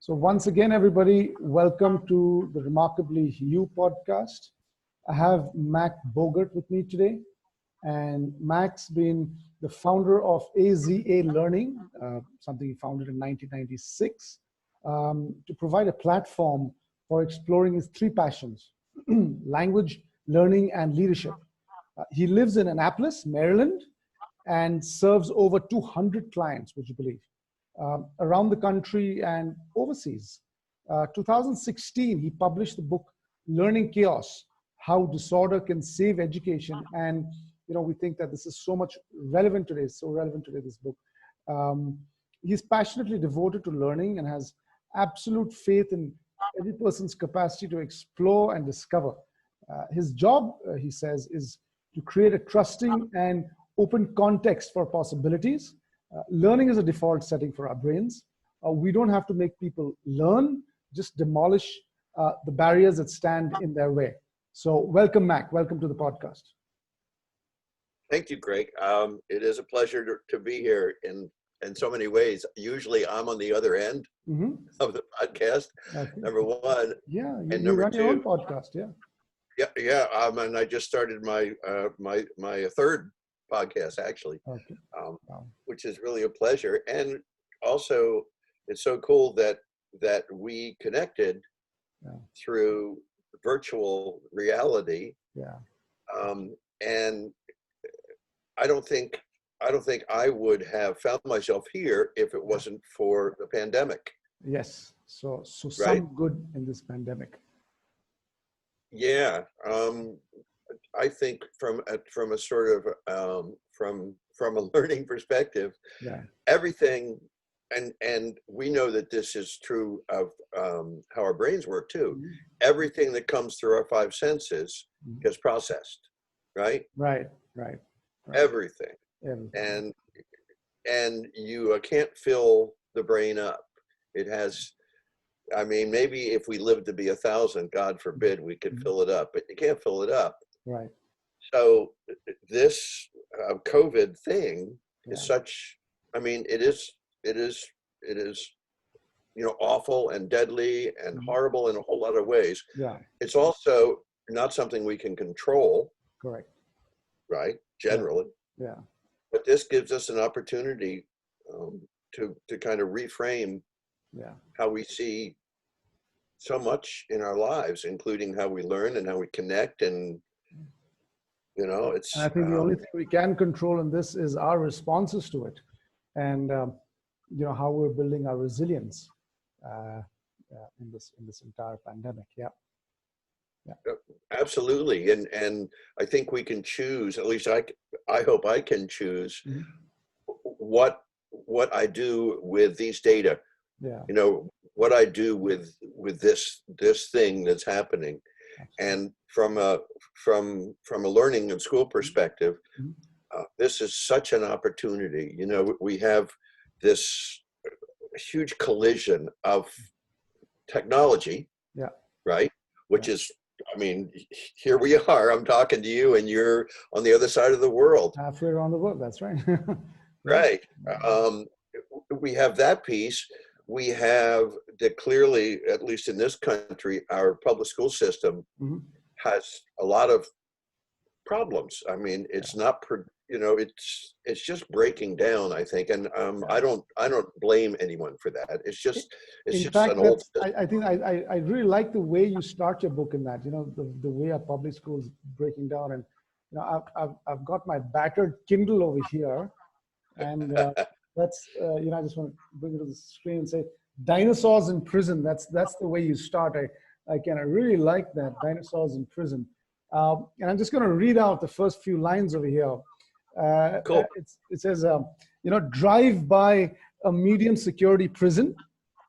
So once again, everybody, welcome to the Remarkably You podcast. I have Mac Bogart with me today, and Mac's been the founder of AZA Learning, something he founded in 1996, to provide a platform for exploring his three passions: language, learning, and leadership. He lives in Annapolis, Maryland, and serves over 200 clients, would you believe, around the country and overseas. 2016, he published the book Learning Chaos: How Disorder Can Save Education. And we think that this is so much relevant today, so relevant today, this book. He's passionately devoted to learning and has absolute faith in every person's capacity to explore and discover. His job, he says, is to create a trusting and open context for possibilities. Learning is a default setting for our brains. We don't have to make people learn, just demolish the barriers that stand in their way. So welcome, Mac. Welcome to the podcast. Thank you, Greg. It is a pleasure to be here in so many ways. Usually I'm on the other end of the podcast, okay. Number one. Yeah, you run your own podcast, yeah. Yeah. And I just started my third podcast, actually, okay. Which is really a pleasure. And also, it's so cool that we connected through virtual reality. Yeah. And I don't think I would have found myself here if it wasn't for the pandemic. Yes. So right? Some good in this pandemic. Yeah. I think from a sort of from a learning perspective, everything, and we know that this is true of how our brains work too. Everything that comes through our five senses gets processed, right? Right. Everything. And you can't fill the brain up. It has. I mean, maybe if we lived to be 1,000, God forbid, we could fill it up, but you can't fill it up. Right. So this COVID thing is such. I mean, it is. Awful and deadly and horrible in a whole lot of ways. Yeah. It's also not something we can control. Correct. Right. Generally. Yeah. But this gives us an opportunity to kind of reframe. How we see so much in our lives, including how we learn and how we connect, and it's. And I think the only thing we can control in this is our responses to it, and how we're building our resilience in this entire pandemic. Yeah. Absolutely, and I think we can choose. At least I hope I can choose what I do with these data. Yeah. What I do with this thing that's happening. And from a learning and school perspective, this is such an opportunity. We have this huge collision of technology, right? Which is, I mean, here we are. I'm talking to you, and you're on the other side of the world. Halfway around the world. That's right. Right. We have that piece. We have that clearly, at least in this country, our public school system has a lot of problems. I mean, it's not, it's just breaking down, I think. And I don't blame anyone for that. It's just an old system. I think I really like the way you start your book in that, the way our public schools breaking down. And, I've got my battered Kindle over here, and that's, I just want to bring it to the screen and say, dinosaurs in prison. That's the way you start. I really like that, dinosaurs in prison. And I'm just going to read out the first few lines over here. Cool. It says, drive by a medium security prison,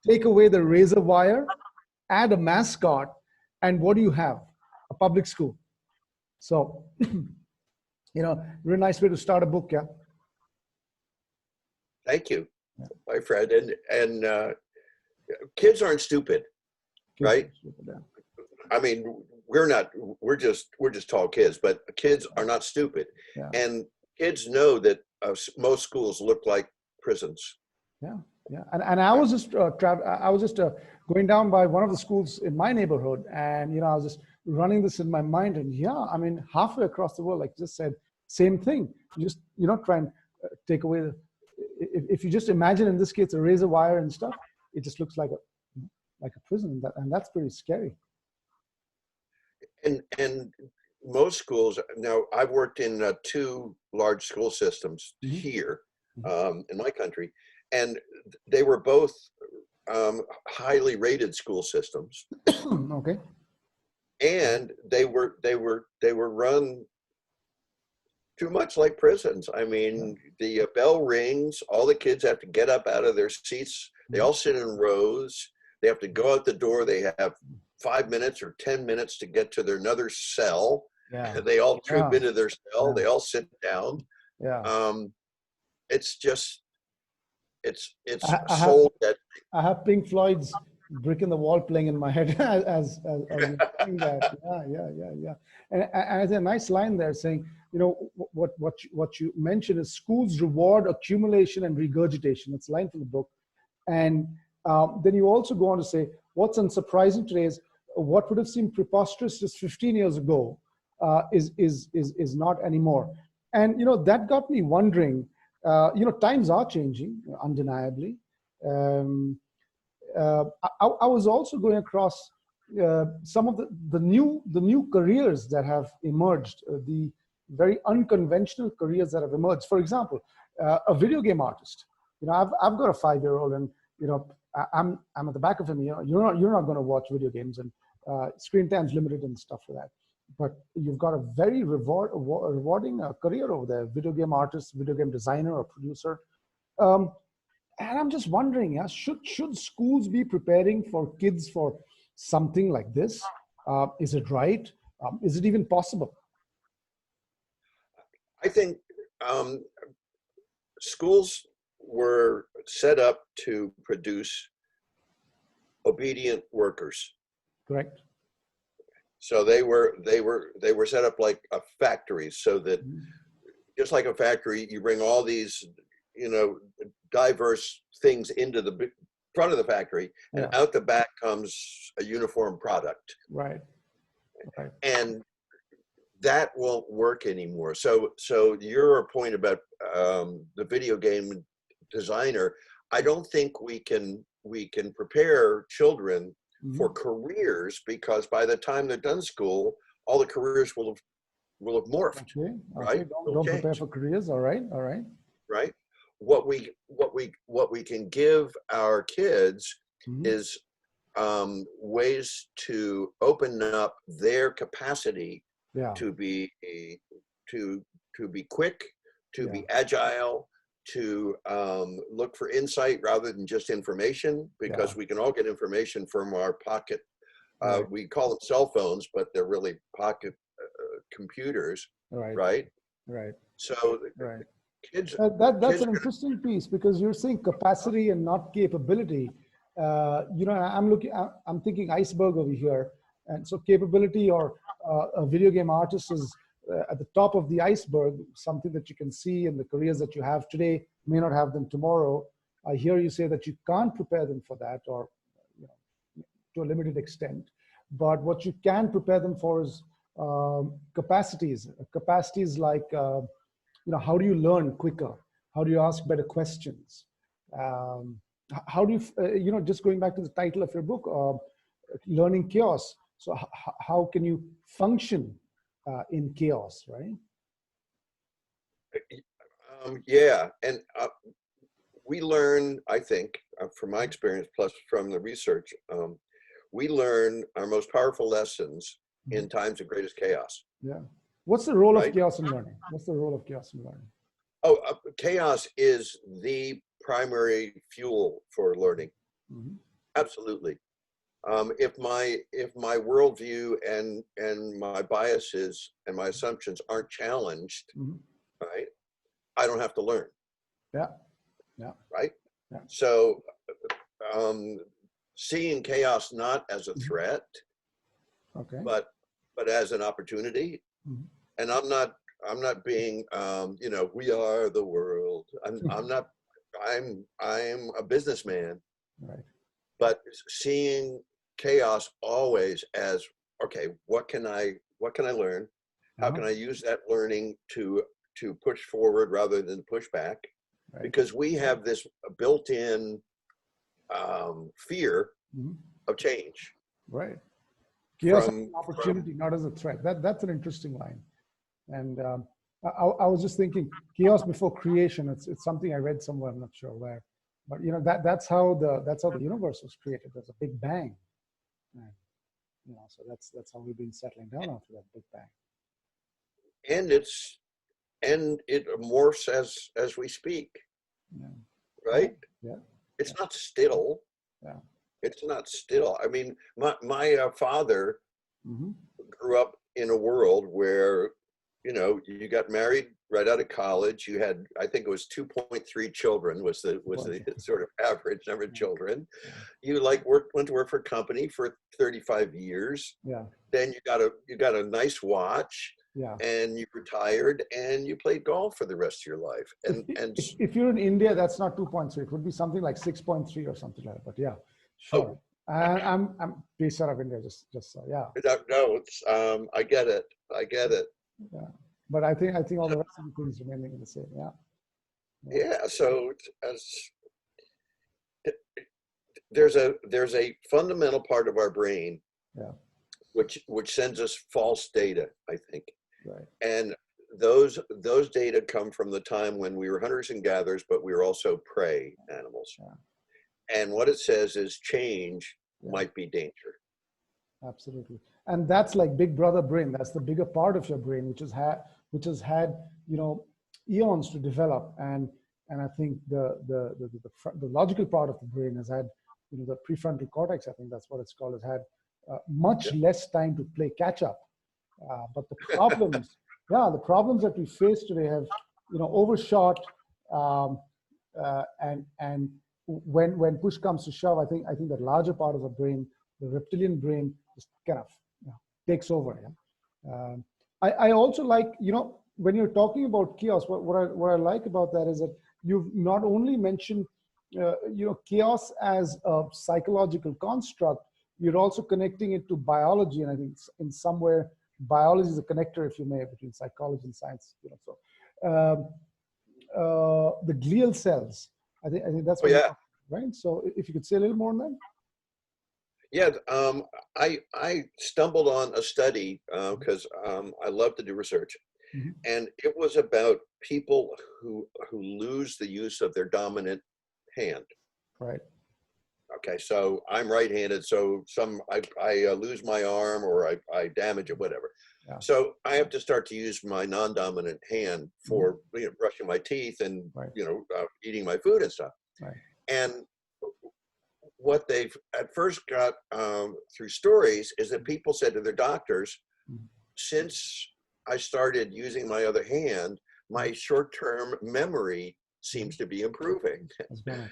take away the razor wire, add a mascot, and what do you have? A public school. So, really nice way to start a book, yeah? Thank you, my friend. And kids aren't stupid, right? I mean, we're just tall kids, but kids are not stupid. And kids know that most schools look like prisons. Yeah, and I was just I was just going down by one of the schools in my neighborhood, and I was just running this in my mind, and yeah, I mean, halfway across the world, like you just said, same thing. You just try and take away the, if you just imagine in this case a razor wire and stuff, it just looks like a prison, and that's pretty scary. And most schools now, I've worked in two large school systems Hmm. here Hmm. in my country, and they were both highly rated school systems, Okay. and they were run too much like prisons. I Yeah. mean, the bell rings, all the kids have to get up out of their seats. They Mhm. all sit in rows. They have to go out the door. They have 5 minutes or 10 minutes to get to their another cell. Yeah. They all troop Yeah. into their cell. Yeah. They all sit down. Yeah. Um, it's just it's I, I have soul deadening. I have Pink Floyd's "Brick in the Wall" playing in my head as you're saying that. Yeah, yeah, yeah, yeah. And there's a nice line there saying, what you mentioned is schools reward accumulation and regurgitation. It's a line from the book. And then you also go on to say, what's unsurprising today is what would have seemed preposterous just 15 years ago is not anymore. And that got me wondering. Times are changing, undeniably. Um, I was also going across some of the new careers that have emerged, the very unconventional careers that have emerged. For example, a video game artist. I've got a 5-year-old, and I'm at the back of him. You're not going to watch video games, and screen time's limited and stuff for that. But you've got a very rewarding career over there: video game artist, video game designer, or producer. Um, and I'm just wondering, yeah, should schools be preparing for kids for something like this? Is it right? Is it even possible? I think um, schools were set up to produce obedient workers. Correct. So they were set up like a factory, so that Mhm. just like a factory, you bring all these, you know, diverse things into the front of the factory, and Yeah. out the back comes a uniform product. Right. Right. And that won't work anymore. So your point about the video game designer, I don't think we can prepare children for Mhm. careers, because by the time they're done school, all the careers will have morphed, Okay. Okay. right? Don't They'll don't prepare change, for careers. All right. All right. right? What we can give our kids Mhm. is ways to open up their capacity Yeah. to be to to be quick, to Yeah. be agile, to look for insight rather than just information, Yeah. because we can all get information from our pocket. Right. We call them cell phones, but they're really pocket computers, Right. right? Right. So Right. kids That's kids an are gonna, interesting piece because you're saying capacity and not capability. I'm thinking iceberg over here, and so capability or a video game artist is at the top of the iceberg, something that you can see in the careers that you have today may not have them tomorrow. I hear you say that you can't prepare them for that, or to a limited extent. But what you can prepare them for is capacities like how do you learn quicker, how do you ask better questions, um, how do you just going back to the title of your book, learning chaos. So how can you function in chaos, right? yeah, and we learn, I think, from my experience, plus from the research, we learn our most powerful lessons Mhm. in times of greatest chaos, Yeah. What's the role of right? chaos in learning? What's the role of chaos in learning? Oh, chaos is the primary fuel for learning. Mhm. Absolutely. If my worldview and my biases and my assumptions aren't challenged, Mhm. right, I don't have to learn, Yeah. Yeah. right? Yeah. So um, seeing chaos not as a Mhm. threat, Okay. but as an opportunity. Mhm. And I'm not being we are the world. I'm not. I'm a businessman, Right. but seeing chaos always as, okay, what can I learn? How Uh-huh. can I use that learning to push forward rather than push back? Right. Because we have this built-in fear Mhm. of change Right. Chaos as from an opportunity, not as a threat. That's an interesting line. And I was just thinking, chaos before creation. It's something I read somewhere. I'm not sure where, but that's how the universe was created. There's a big bang, and, so that's how we've been settling down after that big bang. and it morphs as we speak, Yeah. Yeah. right? Yeah. It's Yeah. not still. Yeah. It's not still. I mean, my father Hmm. grew up in a world where, you got married right out of college. You had, I think it was 2.3 children was the sort of average number of Yeah. children. Yeah. You went to work for a company for 35 years. Yeah. Then you got a nice watch, Yeah. and you retired and you played golf for the rest of your life. If, And if you're in India, that's not 2.3. It would be something like 6.3 or something like that. But yeah, sure. oh, And I'm based out of India, just so yeah. no, it's I get it. I get it. Yeah. But I think all the rest of the things remaining the same. Yeah. Yeah. Yeah. So as there's a fundamental part of our brain Yeah. which sends us false data, I think. Right. And those data come from the time when we were hunters and gatherers, but we were also prey animals. Yeah. And what it says is change Yeah. might be danger. Absolutely. And that's like big brother brain. That's the bigger part of your brain, which has had eons to develop. And I think the logical part of the brain has had the prefrontal cortex. I think that's what it's called. Has had much Yeah. less time to play catch up. But the problems, yeah, the problems that we face today have overshot. Um, and when push comes to shove, I think the larger part of the brain, the reptilian brain, just kind of takes over. Yeah. I also like, when you're talking about chaos, what I like about that is that you've not only mentioned chaos as a psychological construct, you're also connecting it to biology, and I think in somewhere biology is a connector, if you may, between psychology and science. So the glial cells. I think that's Oh what you're yeah. talking about, right? So if you could say a little more on that. Yeah. I stumbled on a study because I love to do research, Mm-hmm. and it was about people who lose the use of their dominant hand. Right. Okay, so I'm right-handed, so I lose my arm or I damage it, whatever. Yeah. So I have to start to use my non-dominant hand Mm-hmm. for brushing my teeth and Right. eating my food and stuff. Right. And what they've at first got through stories is that people said to their doctors, Mm-hmm. since I started using my other hand, my short-term memory seems to be improving. That's gone up.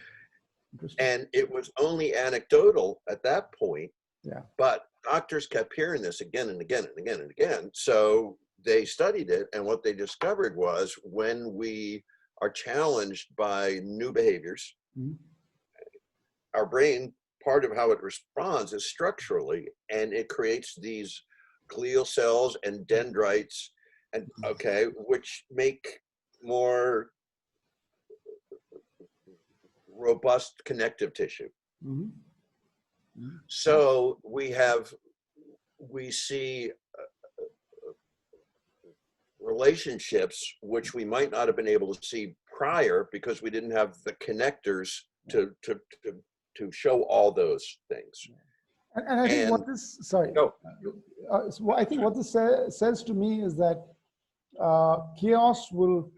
Interesting. And it was only anecdotal at that point, Yeah. but doctors kept hearing this again and again and again and again. So they studied it, and what they discovered was when we are challenged by new behaviors, Mm-hmm. our brain, part of how it responds is structurally, and it creates these glial cells and dendrites, and which make more robust connective tissue. Mm-hmm. Mm-hmm. So we see relationships which we might not have been able to see prior because we didn't have the connectors to show all those things. And I think And what this, sorry, no, I think what this says to me is that chaos will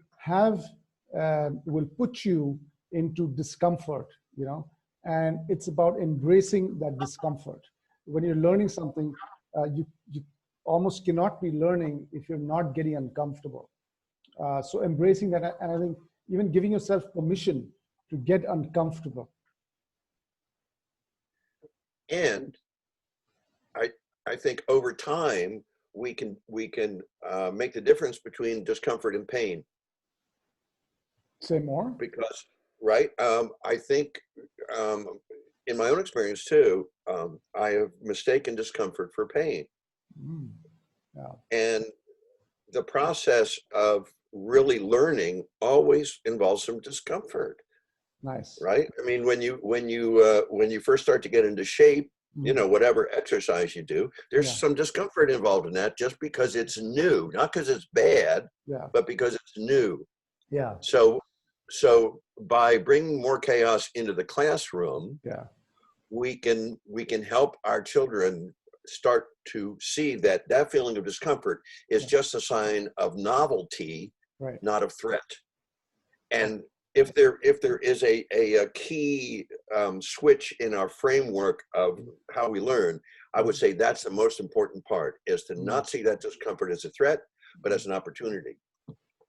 put you into discomfort, and it's about embracing that discomfort. When you're learning something, you almost cannot be learning if you're not getting uncomfortable. So embracing that, and I think even giving yourself permission to get uncomfortable. and I think over time we can make the difference between discomfort and pain, Say more. because right? I think in my own experience too, I have mistaken discomfort for pain. Mm. Yeah. And the process of really learning always involves some discomfort, Nice. right? I mean, when you first start to get into shape, you know, whatever exercise you do, there's Yeah. some discomfort involved in that just because it's new, not because it's bad, Yeah. but because it's new. Yeah. So, so by bringing more chaos into the classroom, Yeah. we can help our children start to see that that feeling of discomfort is just a sign of novelty, Right. not of threat. And if there is a key switch in our framework of how we learn, I would say that's the most important part, is to not see that discomfort as a threat, but as an opportunity.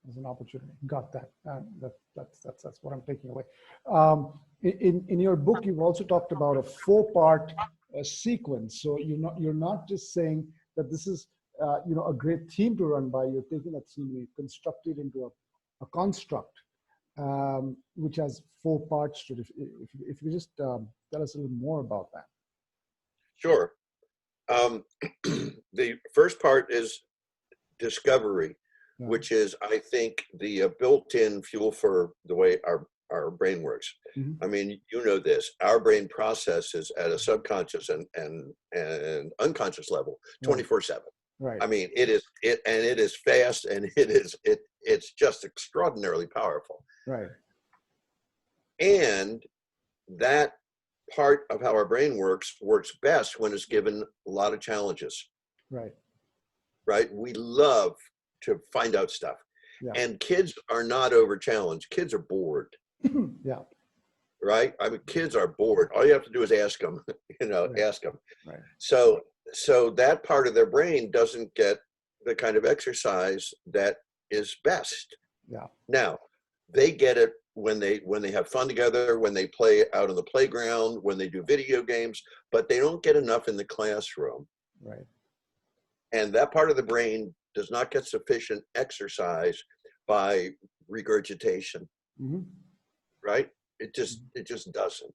As an opportunity. Got that. That's what I'm taking away. In your book, you've also talked about a 4-part sequence. So you're not just saying that this is a great theme to run by. You're taking that theme, you construct it into a construct, which has 4 parts to it. If you just tell us a little more about that. Sure. The first part is discovery, which is, I think, the built-in fuel for the way our brain works. I mean, you know this, our brain processes at a subconscious and unconscious level 24/7. Right. I mean, it is fast, and it's just extraordinarily powerful. Right. And that part of how our brain works best when it's given a lot of challenges. Right. Right? We love to find out stuff. Yeah. And kids are not over challenged. Kids are bored. Yeah. Right? I mean, kids are bored. All you have to do is ask them, ask them. Right. So that part of their brain doesn't get the kind of exercise that is best. Yeah. Now, they get it when they have fun together, when they play out on the playground, when they do video games, but they don't get enough in the classroom. Right. And that part of the brain does not get sufficient exercise by regurgitation. Right? It just doesn't.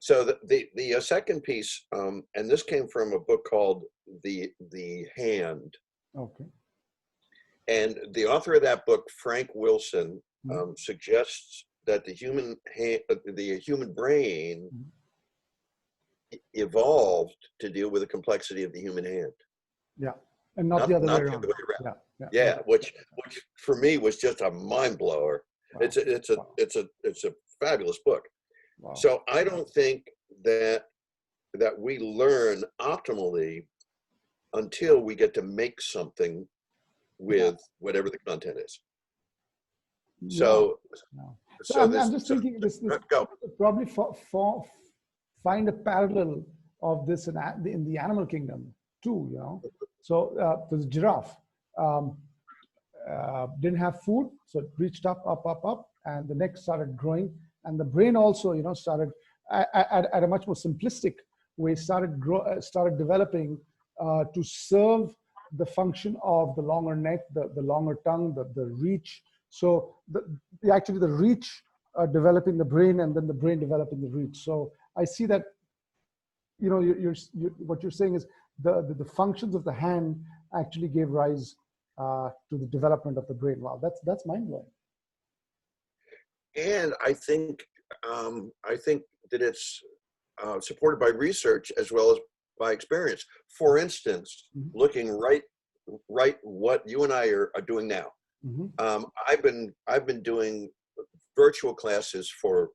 So the second piece, and this came from a book called The Hand. Okay. And the author of that book, Frank Wilson, suggests that the human brain evolved to deal with the complexity of the human hand. Yeah, and not the other way around. Yeah, which for me was just a mind blower. Wow. It's a fabulous book. Wow. So I don't think that we learn optimally until we get to make something with whatever the content is. So I'm just thinking this probably find a parallel of this in the animal kingdom too, So the giraffe didn't have food, so it reached up, and the neck started growing, and the brain also, started at a much more simplistic way, started developing to serve the function of the longer neck, the longer tongue, the reach. So actually the reach developing the brain, and then the brain developing the reach. So I see that, what you're saying is the functions of the hand actually gave rise to the development of the brain. Wow, that's mind blowing. And I think that it's supported by research as well as by experience. For instance, looking right what you and I are doing now. I've been doing virtual classes for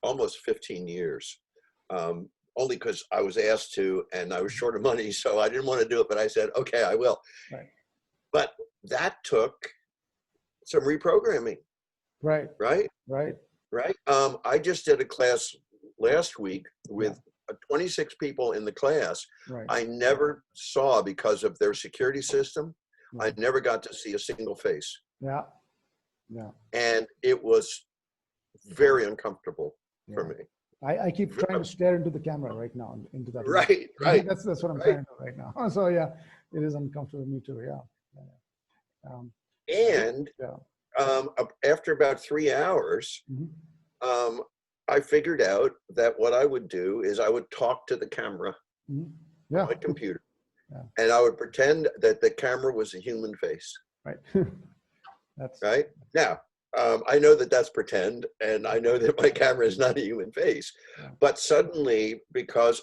almost 15 years. Only because I was asked to, and I was short of money, so I didn't want to do it, but I said, okay, I will. Right. But that took some reprogramming. Right. Right? Right. Right. I just did a class last week with 26 people in the class. Right. I never saw, because of their security system, I never got to see a single face. Yeah. Yeah. And it was very uncomfortable for me. I keep trying to stare into the camera right now, into that. Right, right. That's what I'm trying to do right now. So yeah, it is uncomfortable for me too. Yeah. And after about 3 hours, I figured out that what I would do is I would talk to the camera Yeah. on my computer, Yeah. and I would pretend that the camera was a human face. Right. That's right now. I know that that's pretend, and I know that my camera is not a human face, yeah. but suddenly, because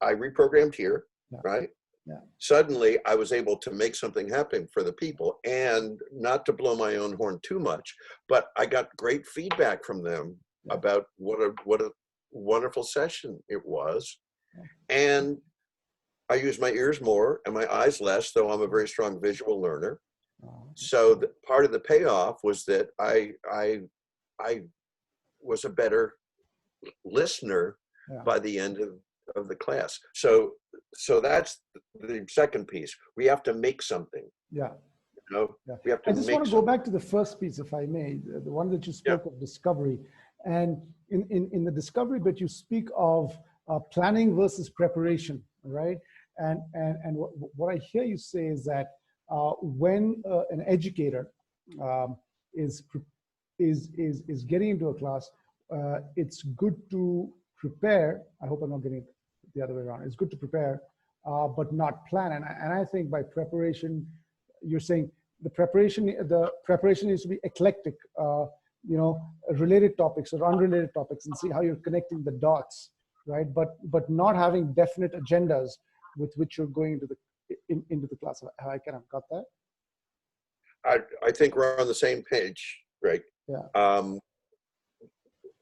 I reprogrammed here, Yeah. right? Yeah. Suddenly I was able to make something happen for the people, and not to blow my own horn too much, but I got great feedback from them about what a wonderful session it was. And I use my ears more and my eyes less, though I'm a very strong visual learner. So part of the payoff was that I was a better listener by the end of the class. So that's the second piece. We have to make something. Yeah. You know, we have to I just make want to go back to the first piece, if I may, the one that you spoke of discovery. And in the discovery bit, you speak of planning versus preparation, right? And what I hear you say is that when an educator is getting into a class, it's good to prepare. I hope I'm not getting it the other way around. It's good to prepare, but not plan. And I think by preparation, you're saying the preparation needs to be eclectic, you know, related topics or unrelated topics, and see how you're connecting the dots, right? But not having definite agendas with which you're going into the class. Have I kind of got that? I think we're on the same page, Greg. Yeah.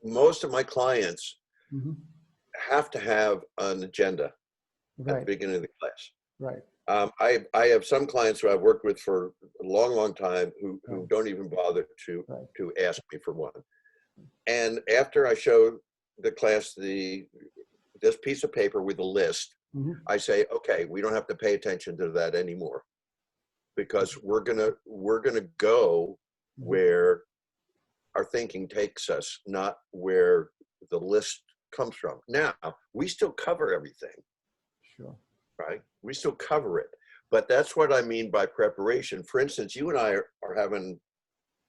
Most of my clients have to have an agenda at the beginning of the class. Right. I have some clients who I've worked with for a long time who don't even bother to ask me for one. And after I show the class this piece of paper with a list, I say, okay, we don't have to pay attention to that anymore, because we're gonna go where our thinking takes us, not where the list comes from. Now, we still cover everything. Sure. Right? We still cover it. But that's what I mean by preparation. For instance, you and I are having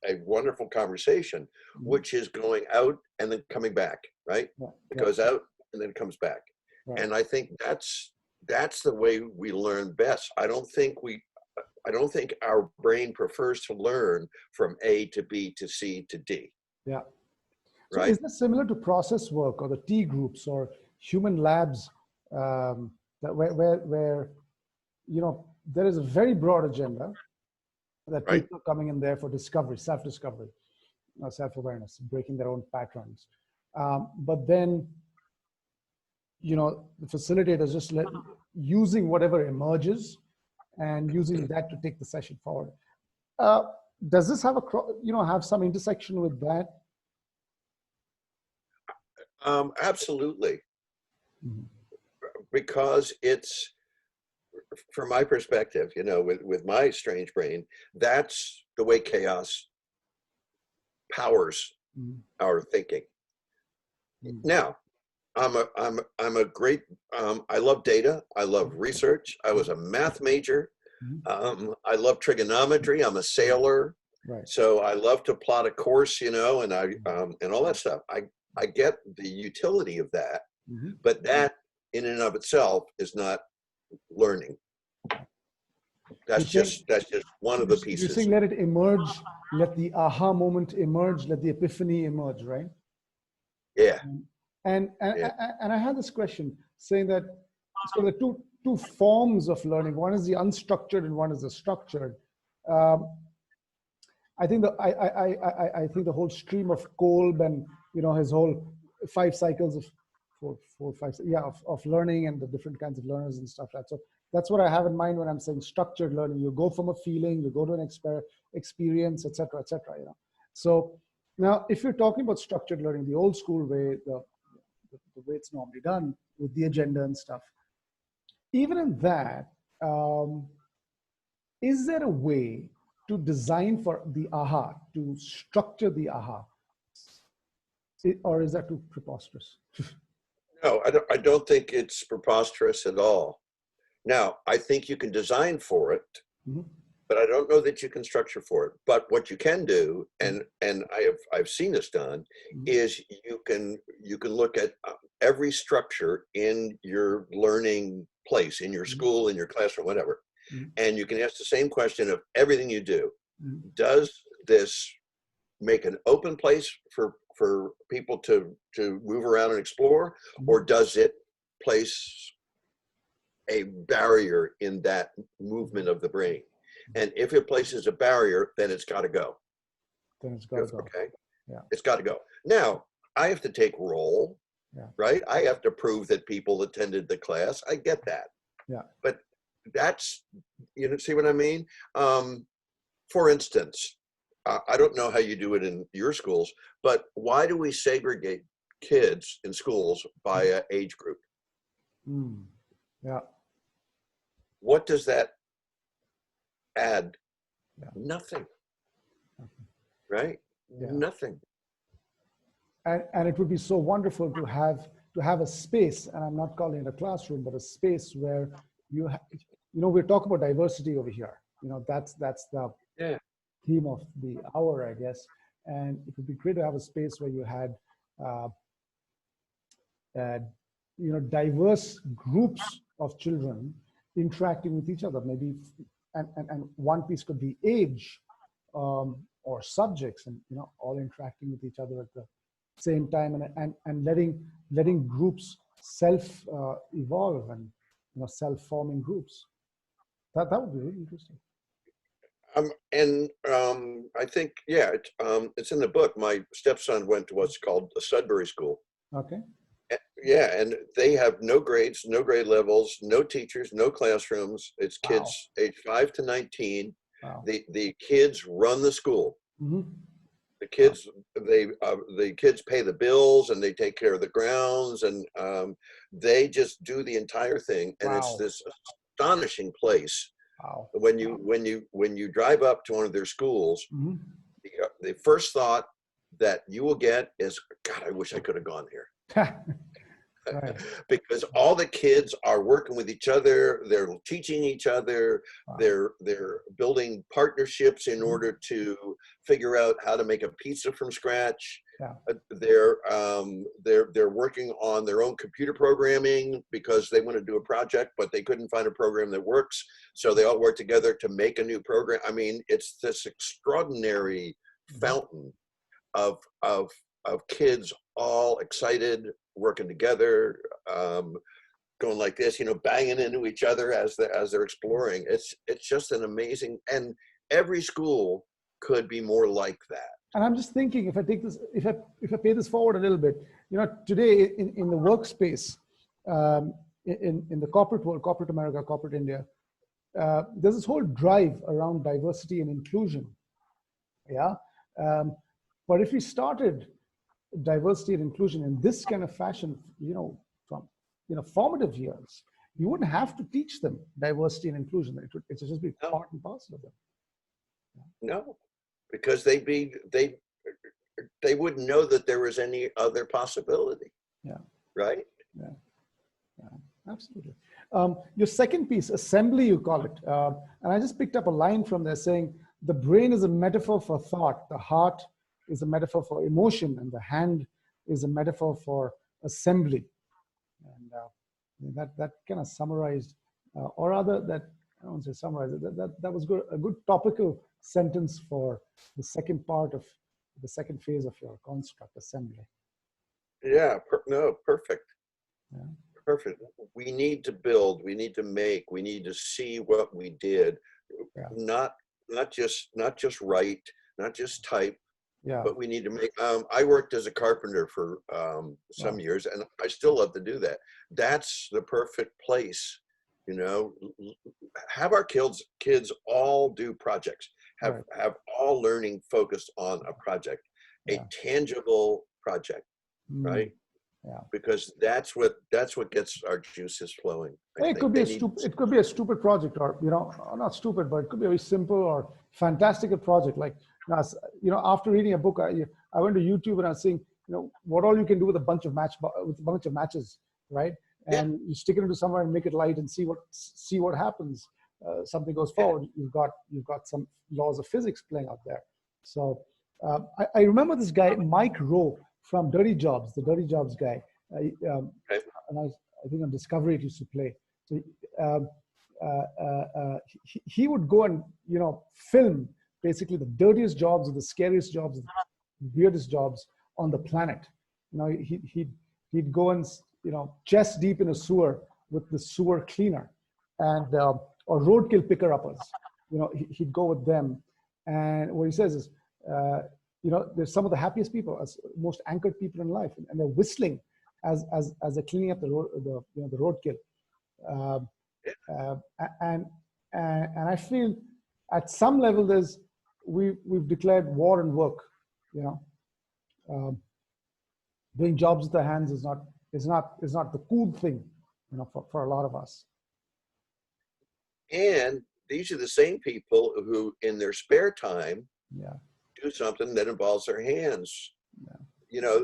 a wonderful conversation, which is going out and then coming back, right? It goes out and then comes back. And I think that's the way we learn best. I don't think our brain prefers to learn from A to B to C to D. Yeah. So right? Is this similar to process work or the T groups or human labs, where you know there is a very broad agenda that people are coming in there for discovery, self-discovery, self-awareness, breaking their own patterns. But then, you know, the facilitators just using whatever emerges and using that to take the session forward. Does this have have some intersection with that? Absolutely. Because it's, from my perspective, you know, with my strange brain, that's the way chaos powers our thinking. Now, I'm a great, I love data. I love research. I was a math major. I love trigonometry. I'm a sailor. So I love to plot a course, you know, and and all that stuff. I get the utility of that, but that in and of itself is not learning. That's just one of the pieces. You're saying let it emerge, let the aha moment emerge, let the epiphany emerge, right? Yeah. And I had this question saying that, so the two forms of learning, one is the unstructured and one is the structured. I think I think the whole stream of Kolb and, you know, his whole 5 cycles of of learning and the different kinds of learners and stuff like that. So that's what I have in mind when I'm saying structured learning. You go from a feeling, you go to an experience, etc., etc. You know. So now, if you're talking about structured learning, the old school way, the way it's normally done with the agenda and stuff, even in that, is there a way to design for the aha, to structure the aha? Or is that too preposterous? No, I don't think it's preposterous at all. Now, I think you can design for it, but I don't know that you can structure for it. But what you can do, and I've seen this done, is you can look at every structure in your learning place, in your school, in your classroom, whatever, and you can ask the same question of everything you do. Does this make an open place for people to move around and explore, or does it place a barrier in that movement of the brain? And if it places a barrier, then it's got to go. Then it's got to go. Okay. Yeah. It's got to go. Now, I have to take role, right? I have to prove that people attended the class. I get that. Yeah. But that's, you know, see what I mean? For instance, I don't know how you do it in your schools, but why do we segregate kids in schools by age group? Yeah. What does that add? Nothing. Right? Yeah. Nothing. And it would be so wonderful to have a space, and I'm not calling it a classroom, but a space where you know, we're talking about diversity over here. You know, that's the theme of the hour, I guess. And it would be great to have a space where you had you know, diverse groups of children interacting with each other. Maybe and one piece could be age or subjects, and you know, all interacting with each other at the same time, and letting groups self evolve, and you know, self-forming groups. That would be really interesting. I think, it's in the book. My stepson went to what's called the Sudbury School. Okay. Yeah, and they have no grades, no grade levels, no teachers, no classrooms. It's kids age 5 to 19. Wow. The kids run the school. The kids, the kids pay the bills, and they take care of the grounds, and they just do the entire thing. And it's this astonishing place. Wow. When you drive up to one of their schools, the first thought that you will get is, God, I wish I could have gone here. Right. Because all the kids are working with each other, they're teaching each other, they're building partnerships in order to figure out how to make a pizza from scratch. They're working on their own computer programming because they want to do a project, but they couldn't find a program that works, so they all work together to make a new program. I mean, it's this extraordinary fountain of kids all excited, working together, going like this, you know, banging into each other as they're exploring. It's just an amazing, and every school could be more like that. And I'm just thinking, if I take this, if I pay this forward a little bit, you know, today in the workspace, in the corporate world, corporate America, corporate India, there's this whole drive around diversity and inclusion. Yeah. But if we started diversity and inclusion in this kind of fashion, you know, from, you know, formative years, you wouldn't have to teach them diversity and inclusion. It would just be part and parcel of them. No, because they wouldn't know that there was any other possibility. Yeah. Right. Yeah. Yeah. Absolutely. Your second piece, assembly, you call it, and I just picked up a line from there saying the brain is a metaphor for thought, the heart is a metaphor for emotion, and the hand is a metaphor for assembly. And that kind of summarized, or rather, that I don't want to say summarized. That was good, a good topical sentence for the second part of the second phase of your construct, assembly. Yeah. No. Perfect. Yeah. Perfect. We need to build. We need to make. We need to see what we did. Yeah. Not just write. Not just type. Yeah. But we need to make. I worked as a carpenter for some years, and I still love to do that. That's the perfect place, you know. Have our kids all do projects. Have all learning focused on a project, a tangible project, right? Yeah. Because that's what gets our juices flowing. It could be it could be a stupid project, or you know, not stupid, but it could be a very simple or fantastical project. Like, you know, after reading a book, I went to YouTube and I was seeing, you know, what all you can do with a bunch of matches, right? And you stick it into somewhere and make it light and see what happens. something goes Yeah. forward, you've got some laws of physics playing out there. So I remember this guy Mike Rowe from Dirty Jobs, the Dirty Jobs guy, Okay. and I think on Discovery it used to play. So um, he would go and film basically the dirtiest jobs or the scariest jobs, the weirdest jobs on the planet. He'd go and chest deep in a sewer with the sewer cleaner, and or roadkill picker uppers. He'd go with them, and what he says is, they're some of the happiest people, as most anchored people in life, and they're whistling as they're cleaning up the road, the roadkill. Um, uh, and and I feel at some level we've declared war and work. You know, doing jobs with our hands is not the cool thing, for a lot of us. And these are the same people who, in their spare time, Yeah, do something that involves their hands. yeah,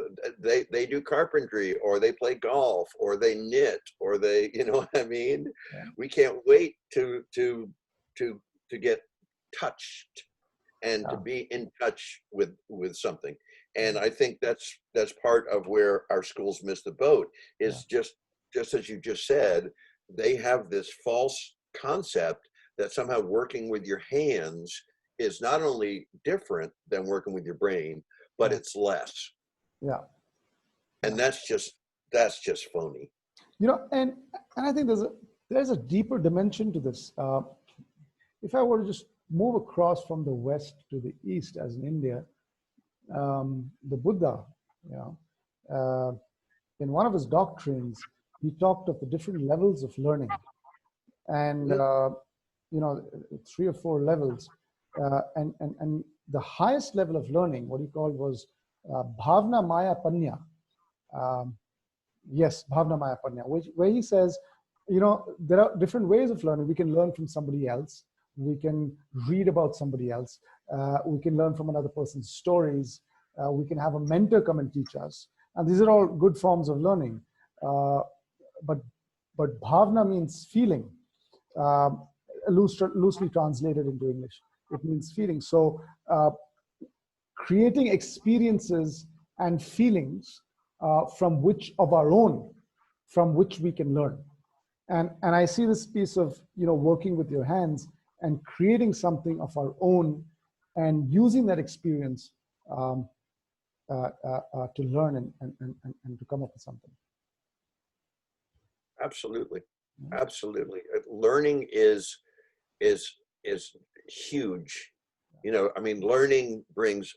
They do carpentry, or they play golf, or they knit, or they, what I mean? yeah, We can't wait to get touched and to yeah, be in touch with something. And I think that's part of where our schools miss the boat, yeah, is just as you just said, they have this false concept that somehow working with your hands is not only different than working with your brain, but yeah, it's less. yeah, And yeah. that's just phony. And I think there's a deeper dimension to this. If I were to just move across from the west to the east, as in India, the Buddha, you know, uh, in one of his doctrines, he talked of the different levels of learning, and Mhm. you know, 3 or 4 levels, and the highest level of learning, what he called was Bhavna Maya Panya. Um, yes, Bhavna Maya Panya, where he says, there are different ways of learning. We can learn from somebody else. We can read about somebody else. We can learn from another person's stories. We can have a mentor come and teach us. And these are all good forms of learning. Uh, but bhavna means feeling, um, loosely translated into English. It means feeling. So creating experiences and feelings from which of our own, from which we can learn. And I see this piece of working with your hands and creating something of our own, and using that experience um, to learn and to come up with something. Absolutely. Absolutely. Learning is huge. I mean, learning brings,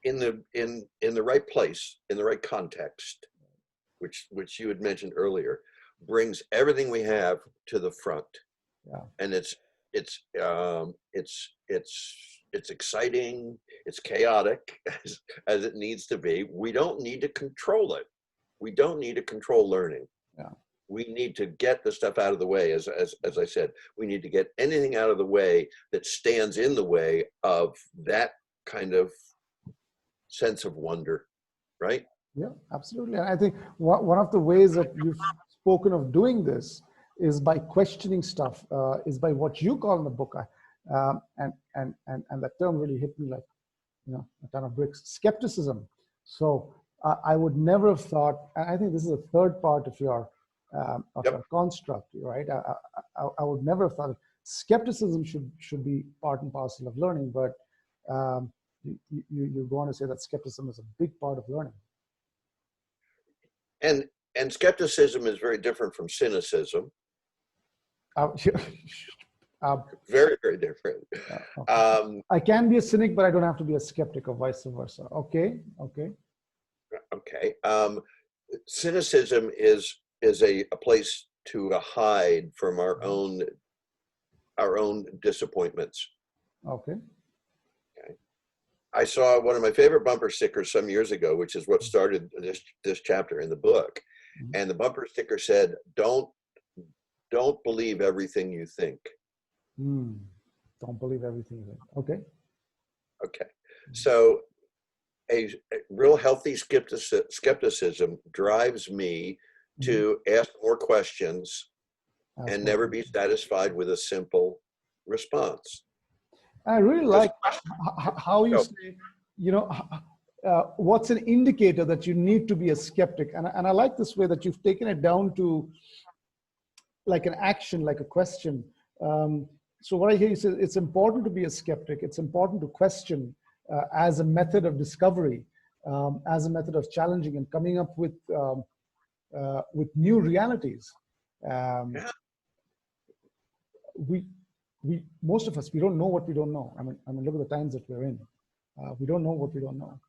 in the right place, in the right context, which you had mentioned earlier, brings everything we have to the front. Yeah, And it's exciting, it's chaotic, as it needs to be. We don't need to control it. We don't need to control learning. yeah, We need to get the stuff out of the way. As I said, we need to get anything out of the way that stands in the way of that kind of sense of wonder, right? yeah, absolutely. And I think one of the ways that you've spoken of doing this is by questioning stuff, is by what you call in the book, and that term really hit me like a ton of bricks: skepticism. So I would never have thought. And I think this is a third part of your Yep, construct, right? I would never have thought that skepticism should be part and parcel of learning, but um, you go on to say that skepticism is a big part of learning. and skepticism is very different from cynicism. Uh, uh, Very, very different. okay. Um, I can be a cynic, but I don't have to be a skeptic, or vice versa. Okay, okay. okay. Cynicism is a place to hide from our own disappointments. Okay. Okay. I saw one of my favorite bumper stickers some years ago, which is what started this chapter in the book. Mhm. And the bumper sticker said, don't believe everything you think. Hmm. Don't believe everything you think. Okay. Okay. So a real healthy skepticism drives me Mhm. to ask more questions and never be satisfied with a simple response. I really Because like how you oh, say, you know, what's an indicator that you need to be a skeptic? And I like this way that you've taken it down to like an action, like a question. So what I hear you say, it's important to be a skeptic. It's important to question as a method of discovery, as a method of challenging and coming up with new realities. Um, yeah, we most of us, we don't know what we don't know. I mean look at the times that we're in. We don't know what we don't know.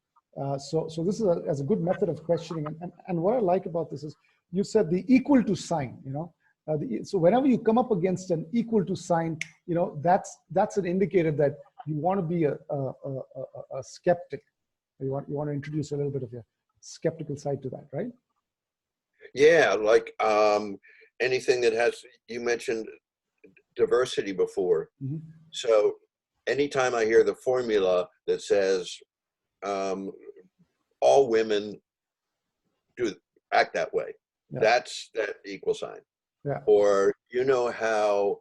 So this is as a good method of questioning. And what I like about this is you said the equal to sign, so whenever you come up against an equal to sign, that's an indicator that you want to be a skeptic. You want to introduce a little bit of your skeptical side to that, right? yeah, like anything that has, you mentioned diversity before. Mm-hmm. So anytime I hear the formula that says all women do act that way, Yeah. that's that equal sign. Yeah. Or how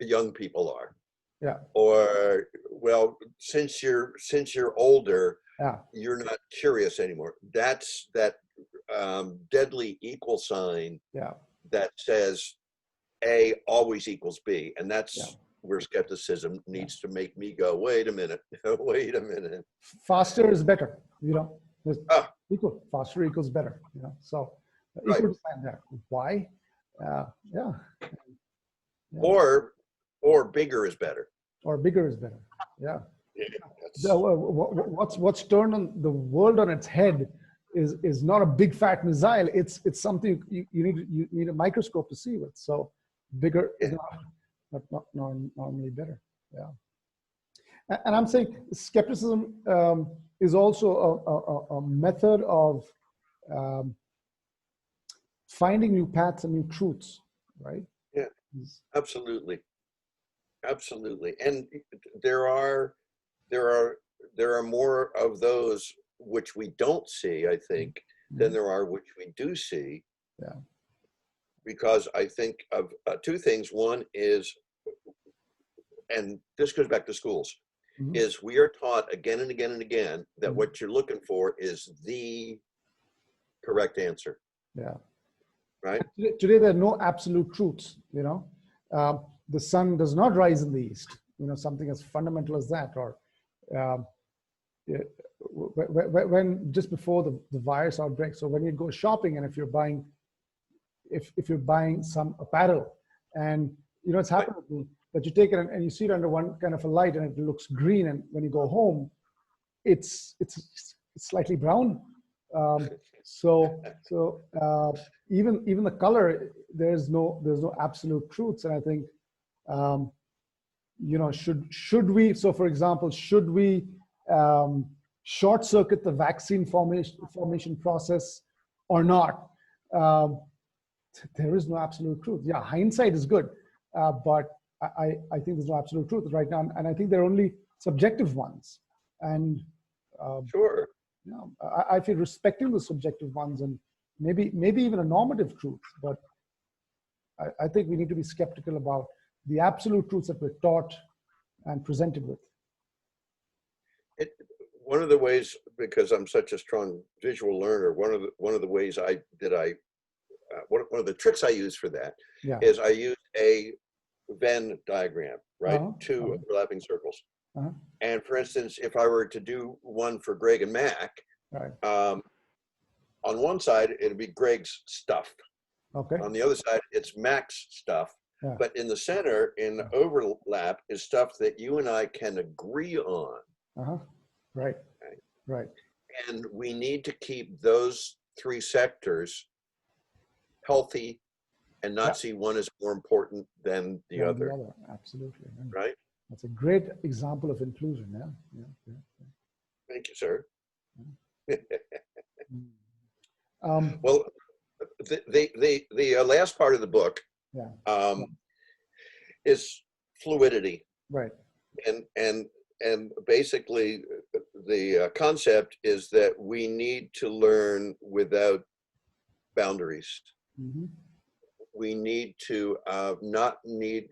young people are. Yeah. Or well, since you're older, Yeah. you're not curious anymore. That's that deadly equal sign Yeah. that says A always equals B, and Yeah. that's where skepticism needs to make me go, wait a minute, wait a minute. Faster is better, There's Ah, equal. Faster equals better, So right. equal to sign there. Why? Yeah. Yeah. Or bigger is better. Or bigger is better. Yeah. Yeah, What's turned on the world on its head is not a big fat missile. It's something you need a microscope to see with. So bigger is yeah. not normally better. Yeah. And I'm saying skepticism is also a method of um, finding new paths and new truths, right? Yeah, absolutely. Absolutely. And there are more of those which we don't see, I think, than there are which we do see. Yeah. Because I think of two things. One is, and this goes back to schools, Mm-hmm. is we are taught again and again and again that Mm-hmm. what you're looking for is the correct answer. Yeah. Right? Today there are no absolute truths, the sun does not rise in the east, something as fundamental as that. Or um, when just before the virus outbreak, so when you go shopping, and if you're buying some apparel, and it's happened with me, that you take it and you see it under one kind of a light and it looks green, and when you go home it's slightly brown. So even the color, there's no absolute truths. And I think should we, so for example, should we short circuit the vaccine formation process or not? There is no absolute truth. Yeah, hindsight is good, but I think there's no absolute truth right now, and I think there are only subjective ones. And Sure. I feel respecting the subjective ones, and maybe even a normative truth. But I think we need to be skeptical about the absolute truths that we're taught and presented with. One of the ways, because I'm such a strong visual learner, one of the ways one of the tricks I use for that is I use a Venn diagram, right? Two overlapping circles. And for instance, if I were to do one for Greg and Mac, on one side, it'd be Greg's stuff. Okay. On the other side, it's Mac's stuff. Yeah. But in the center, in the overlap, is stuff that you and I can agree on. Right. Okay. Right. And we need to keep those three sectors healthy and not see one as more important than the other. Absolutely. Right? That's a great example of inclusion. Yeah. Thank you, sir. Well, the last part of the book is fluidity. Right. And basically the concept is that we need to learn without boundaries. we need to not need,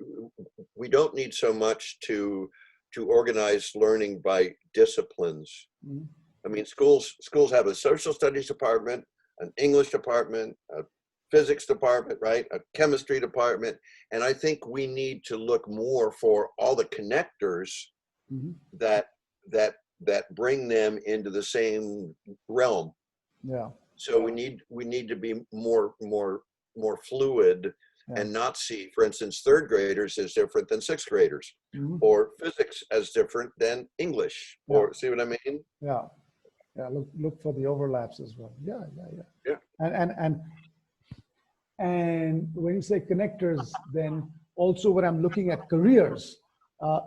we don't need so much to organize learning by disciplines. Mhm. I mean, schools have a social studies department, an English department, a physics department, right? A chemistry department. And I think we need to look more for all the connectors Mhm. that that bring them into the same realm. Yeah. So we need to be more fluid Yeah. and not see, for instance, third graders as different than sixth graders, Mhm. or physics as different than English, Yeah. or see what I mean? Yeah. Yeah. Look for the overlaps as well. Yeah. Yeah. Yeah. Yeah. And when you say connectors, then also when I'm looking at careers, uh,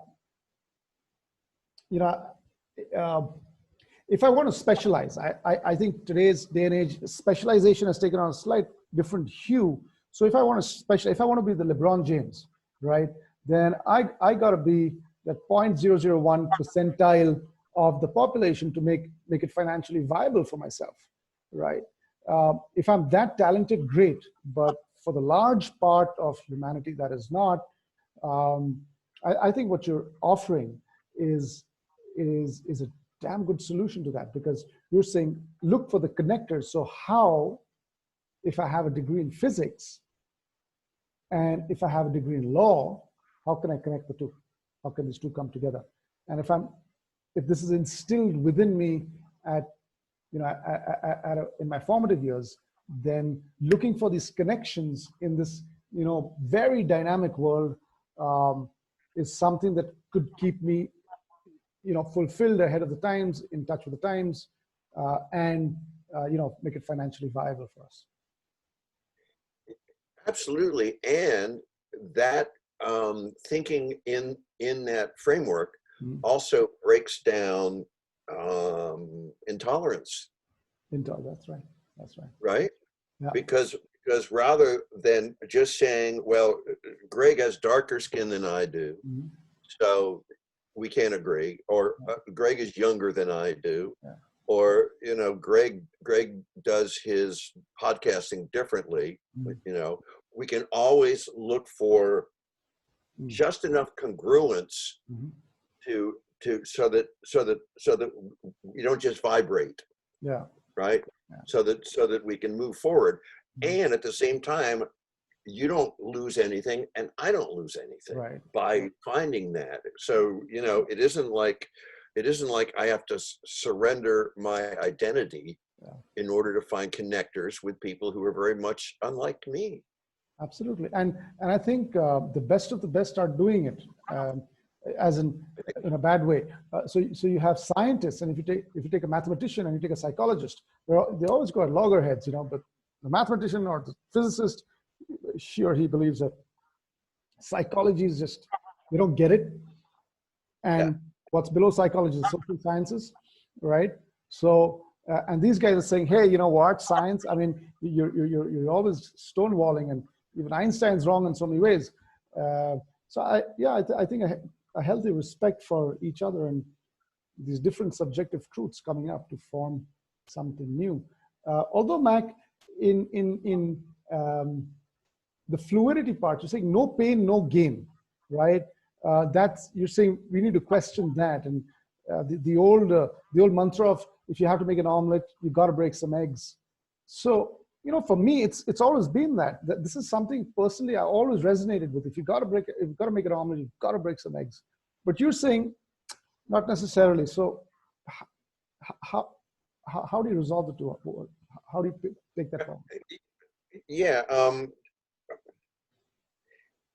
you know, uh, if I want to specialize, I think today's day and age, specialization has taken on a slight different hue. So if I want to if I want to be the LeBron James, right, then I got to be that 0.001 percentile of the population to make it financially viable for myself, right? If I'm that talented, great. But for the large part of humanity that is not, I think what you're offering is a damn good solution to that, because you're saying look for the connectors. So how, if I have a degree in physics and if I have a degree in law, how can I connect the two? How can these two come together? And if this is instilled within me at, in my formative years, then looking for these connections in this, very dynamic world, is something that could keep me, fulfilled, ahead of the times, in touch with the times, and make it financially viable for us. Absolutely. And that thinking in that framework Mhm. also breaks down intolerance, That's right. That's right. right? Yeah. Because rather than just saying, well, Greg has darker skin than I do, Mhm. so we can't agree, or Yeah. Greg is younger than I do, Yeah. or Greg does his podcasting differently. Mhm. We can always look for Mhm. just enough congruence Mhm. to so that we don't just vibrate, Yeah. right? Yeah. So that we can move forward, Mhm. and at the same time you don't lose anything and I don't lose anything Right. by finding that. So it isn't like I have to surrender my identity Yeah. in order to find connectors with people who are very much unlike me. Absolutely. And I think the best of the best are doing it, as in a bad way. So you have scientists, and if you take a mathematician and you take a psychologist, they always go at loggerheads, But the mathematician or the physicist, she or he believes that psychology is just, they don't get it. Yeah. And what's below psychology is social sciences, right? So, and these guys are saying, hey, you know what, science, I mean, you're always stonewalling, and even Einstein's wrong in so many ways. So I think a healthy respect for each other and these different subjective truths coming up to form something new. Although Mac, in the fluidity part, you're saying no pain, no gain, right? That's, you're saying we need to question that, and the old mantra of if you have to make an omelet, you got to break some eggs. So for me, it's always been that this is something personally I always resonated with. If you got to make an omelet, you got to break some eggs. But you're saying not necessarily. So how do you resolve the two? How do you take that form? Yeah.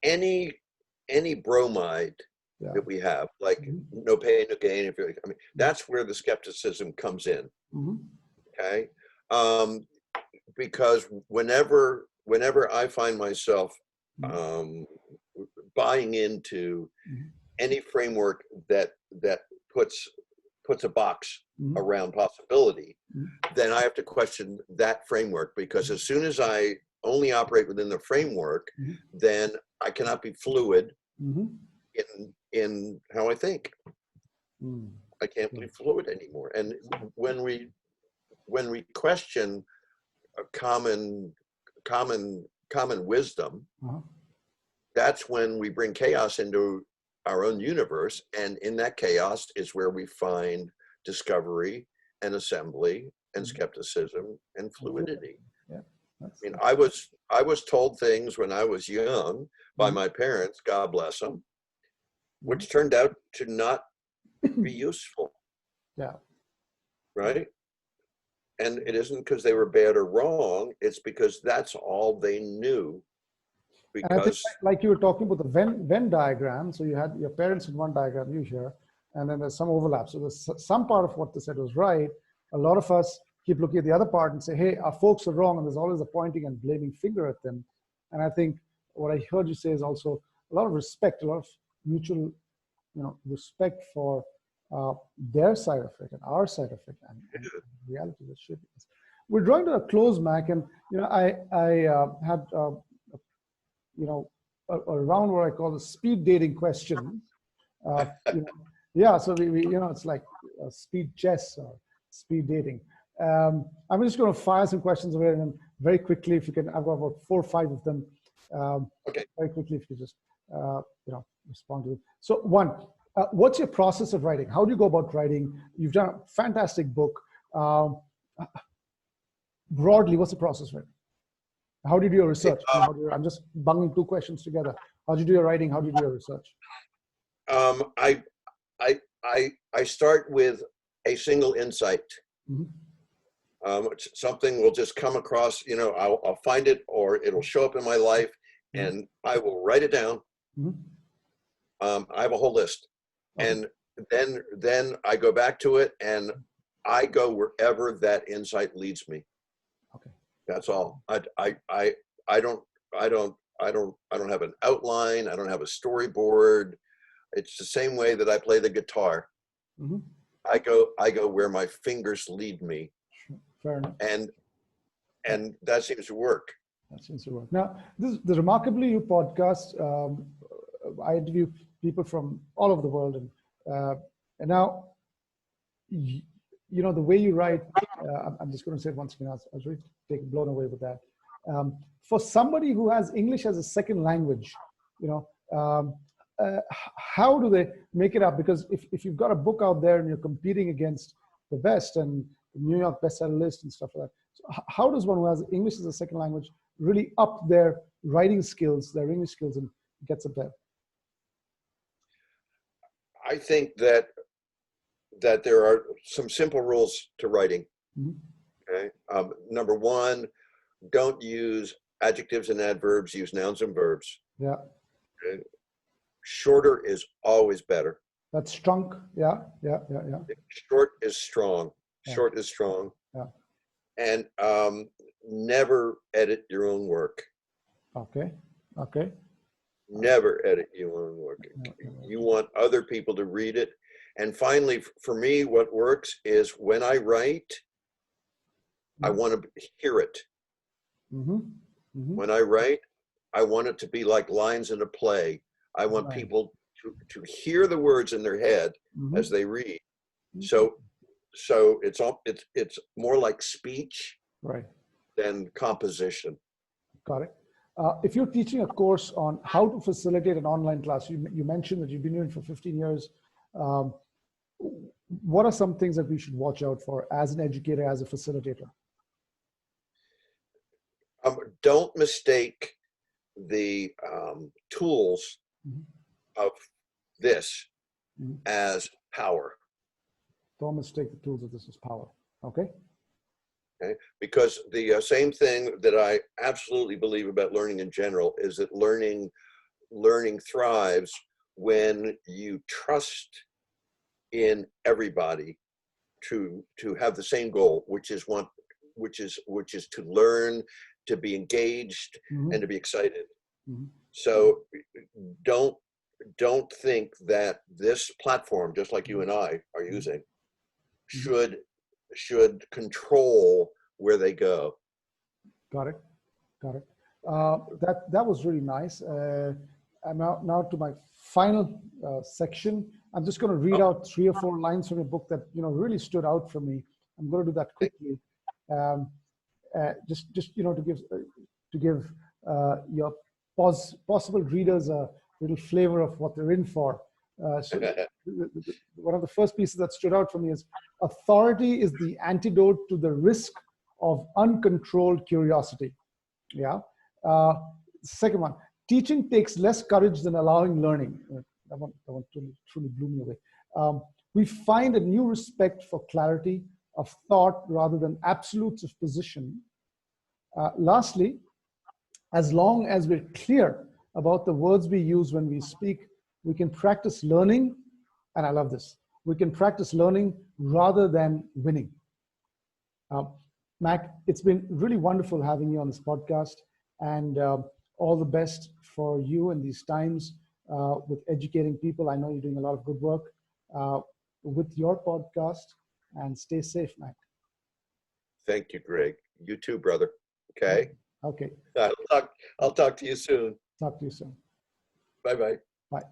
Any bromide Yeah. that we have, like Mm-hmm. no pain, no gain. I mean, that's where the skepticism comes in. Mm-hmm. Okay. Um, because whenever I find myself um, buying into Mm-hmm. any framework that puts a box Mm-hmm. around possibility, Mm-hmm. then I have to question that framework, because as soon as I only operate within the framework, Mm-hmm. then I cannot be fluid Mm-hmm. in how I think. Mm-hmm. I can't be fluid anymore. And when we question a common common wisdom, Uh-huh. that's when we bring chaos into our own universe. And in that chaos is where we find discovery and assembly and skepticism and fluidity. Yeah. I mean, I was told things when I was young by my parents, God bless them, which turned out to not be useful, Yeah. right? And it isn't because they were bad or wrong, it's because that's all they knew. And I think, Because like you were talking about the Venn diagram, so you had your parents in one diagram, you here, and then there's some overlap. So there's some part of what they said was right. A lot of us keep looking at the other part and say, hey, our folks are wrong, and there's always a pointing and blaming finger at them. And I think what I heard you say is also a lot of respect, a lot of mutual, respect for their side of it and our side of it, and reality that should be. We're drawing to a close, Mac, and I had a round where I call the speed dating questions. Yeah, so we it's like speed chess or speed dating. I'm just going to fire some questions away, and then very quickly, if you can, I've got about 4 or 5 of them. okay. Very quickly, if you just respond to it. So one, what's your process of writing? How do you go about writing? You've done a fantastic book. Broadly, what's the process of writing? How do you do your research? I'm just bunging 2 questions together. How do you do your writing? How do you do your research? I start with a single insight. Something will just come across, I'll find it, or it'll show up in my life, and I will write it down. I have a whole list, and then I go back to it, and I go wherever that insight leads me. Okay. That's all. I don't have an outline. I don't have a storyboard. It's the same way that I play the guitar. I go where my fingers lead me. Fair enough. And that seems to work. That seems to work. Now, this the Remarkably You podcast. I interview people from all over the world, and now, the way you write. I'm just going to say it once again. I was really blown away with that. For somebody who has English as a second language, how do they make it up? Because if you've got a book out there and you're competing against the best and the New York bestseller list and stuff like that, so how does one who has English as a second language really up their writing skills, their English skills, and gets up there? I think that there are some simple rules to writing. Okay. Number 1, don't use adjectives and adverbs. Use nouns and verbs. Yeah. Okay. Shorter is always better. That's strong. Yeah. Short is strong. Yeah. Short is strong. Yeah. And never edit your own work. Okay. Never edit your own work. You want other people to read it. And finally, for me, what works is when I write, I want to hear it. When I write, I want it to be like lines in a play. I want people to hear the words in their head as they read. So it's more like speech, right, than composition. Got it. If you're teaching a course on how to facilitate an online class, you mentioned that you've been doing it for 15 years. What are some things that we should watch out for as an educator, as a facilitator? Don't mistake the tools of this as power. Don't mistake the tools of this as power. Okay. Okay, because the same thing that I absolutely believe about learning in general is that learning thrives when you trust in everybody to have the same goal, which is to learn, to be engaged, and to be excited. So don't think that this platform, just like you and I are using, should control where they go. Got it. That was really nice. I'm now to my final section. I'm just going to read out 3 or 4 lines from a book that really stood out for me. I'm going to do that quickly. Just to give your possible readers a little flavor of what they're in for. One of the first pieces that stood out for me is authority is the antidote to the risk of uncontrolled curiosity. Yeah. Second one, teaching takes less courage than allowing learning. That one truly blew me away. We find a new respect for clarity of thought rather than absolutes of position. Lastly, as long as we're clear about the words we use when we speak, we can practice learning, and I love this, we can practice learning rather than winning. Mac, it's been really wonderful having you on this podcast, and all the best for you in these times with educating people. I know you're doing a lot of good work with your podcast, and stay safe, Mac. Thank you, Greg. You too, brother. Okay. Okay. I'll talk to you soon. Talk to you soon. Bye-bye. Bye.